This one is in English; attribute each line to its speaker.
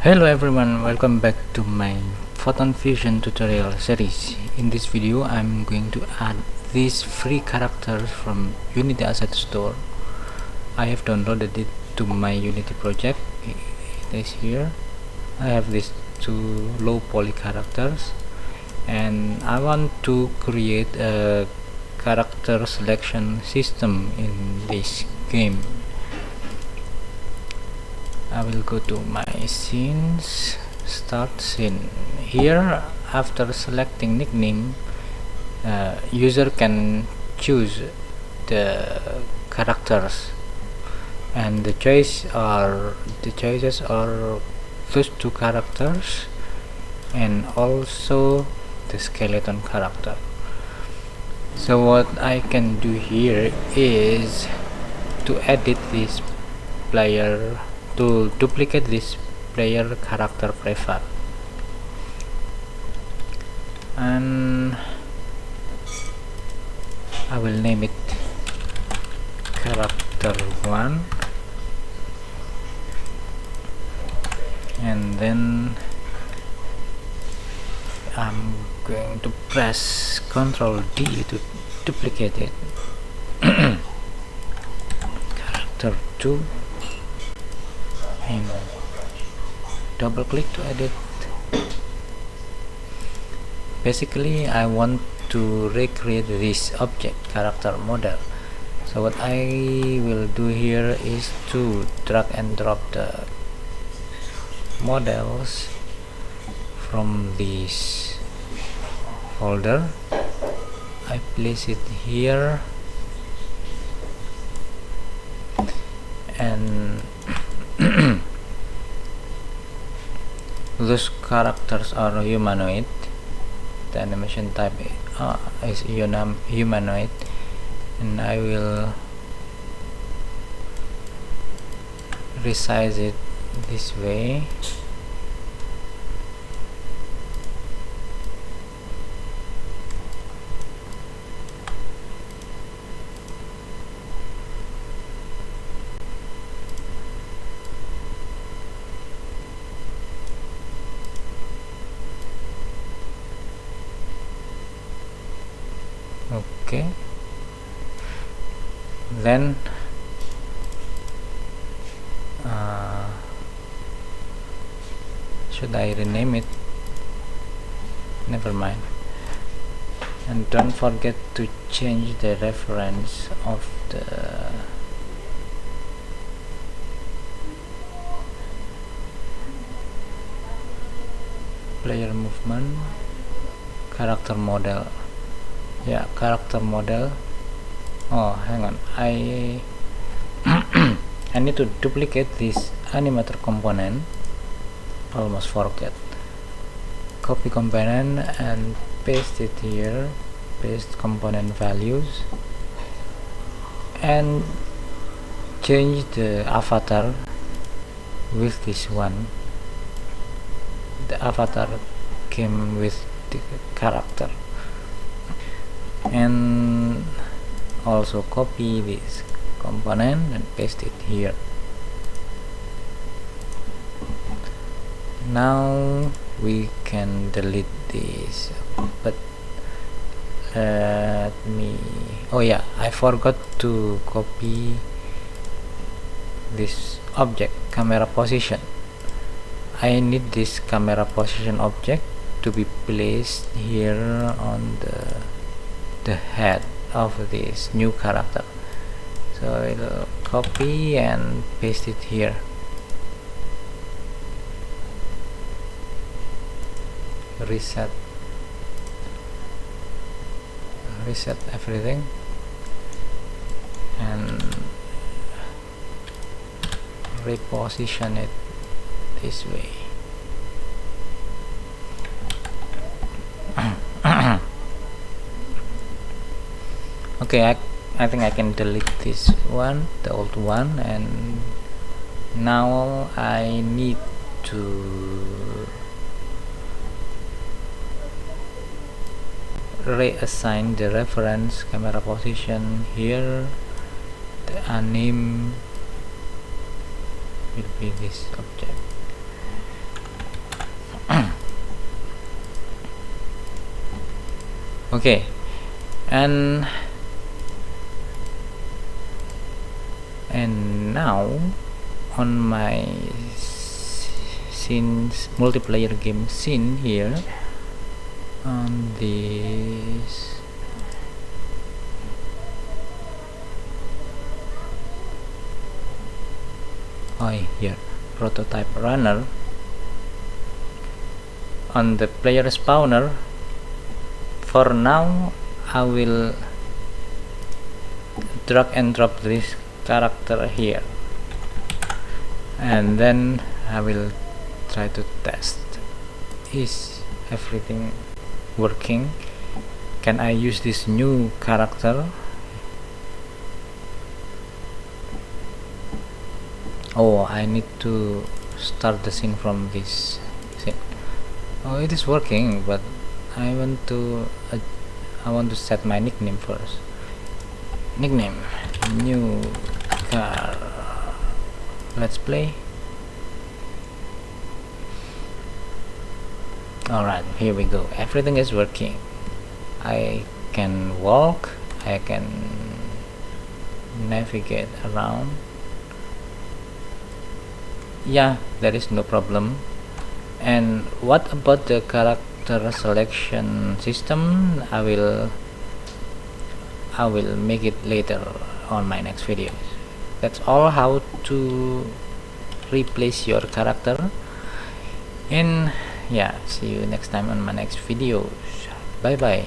Speaker 1: Hello everyone, welcome back to my Photon Fusion tutorial series. In this video, I'm going to add these free characters from Unity Asset Store. I have downloaded it to my Unity project. It is here. I have these two low poly characters, and I want to create a character selection system in this game. I will go to my scenes, start scene. Here, after selecting nickname, user can choose the characters, and the choices are those two characters and also the skeleton character. So what I can do here is to edit this player, to duplicate this player character profile, and I will name it character 1, and then I'm going to press Ctrl D to duplicate it. Character 2, and double click to edit. Basically, I want to recreate this object character model. So what I will do here is to drag and drop the models from this folder. I place it here, and those characters are humanoid. The animation type is humanoid, and I will resize it this way. Okay, then should I rename it? Never mind. And don't forget to change the reference of the player movement character model. Yeah, character model. Oh, hang on, I I need to duplicate this animator component. Almost forget. Copy component and paste it here. Paste component values and change the avatar with this one. The avatar came with the character. And also copy this component and paste it here. Now we can delete this, but let me, oh yeah, I forgot to copy this object camera position. I need this camera position object to be placed here on the head of this new character. So I'll copy and paste it here. Reset everything and reposition it this way. Okay, I think I can delete this one, the old one, and now I need to reassign the reference camera position here. The anim will be this object. Okay, and now on my scenes multiplayer game scene here on this here prototype runner, on the player spawner. For now I will drag and drop this character here, and then I will try to test, is everything working? Can I use this new character? Oh, I need to start the scene from this scene. Oh, it is working, but I want to set my nickname first. Nickname new car. Let's play. Alright, here we go. Everything is working. I can walk, I can navigate around. Yeah, there is no problem. And what about the character selection system? I will make it later on my next video. That's all how to replace your character. And yeah, see you next time on my next videos. Bye bye.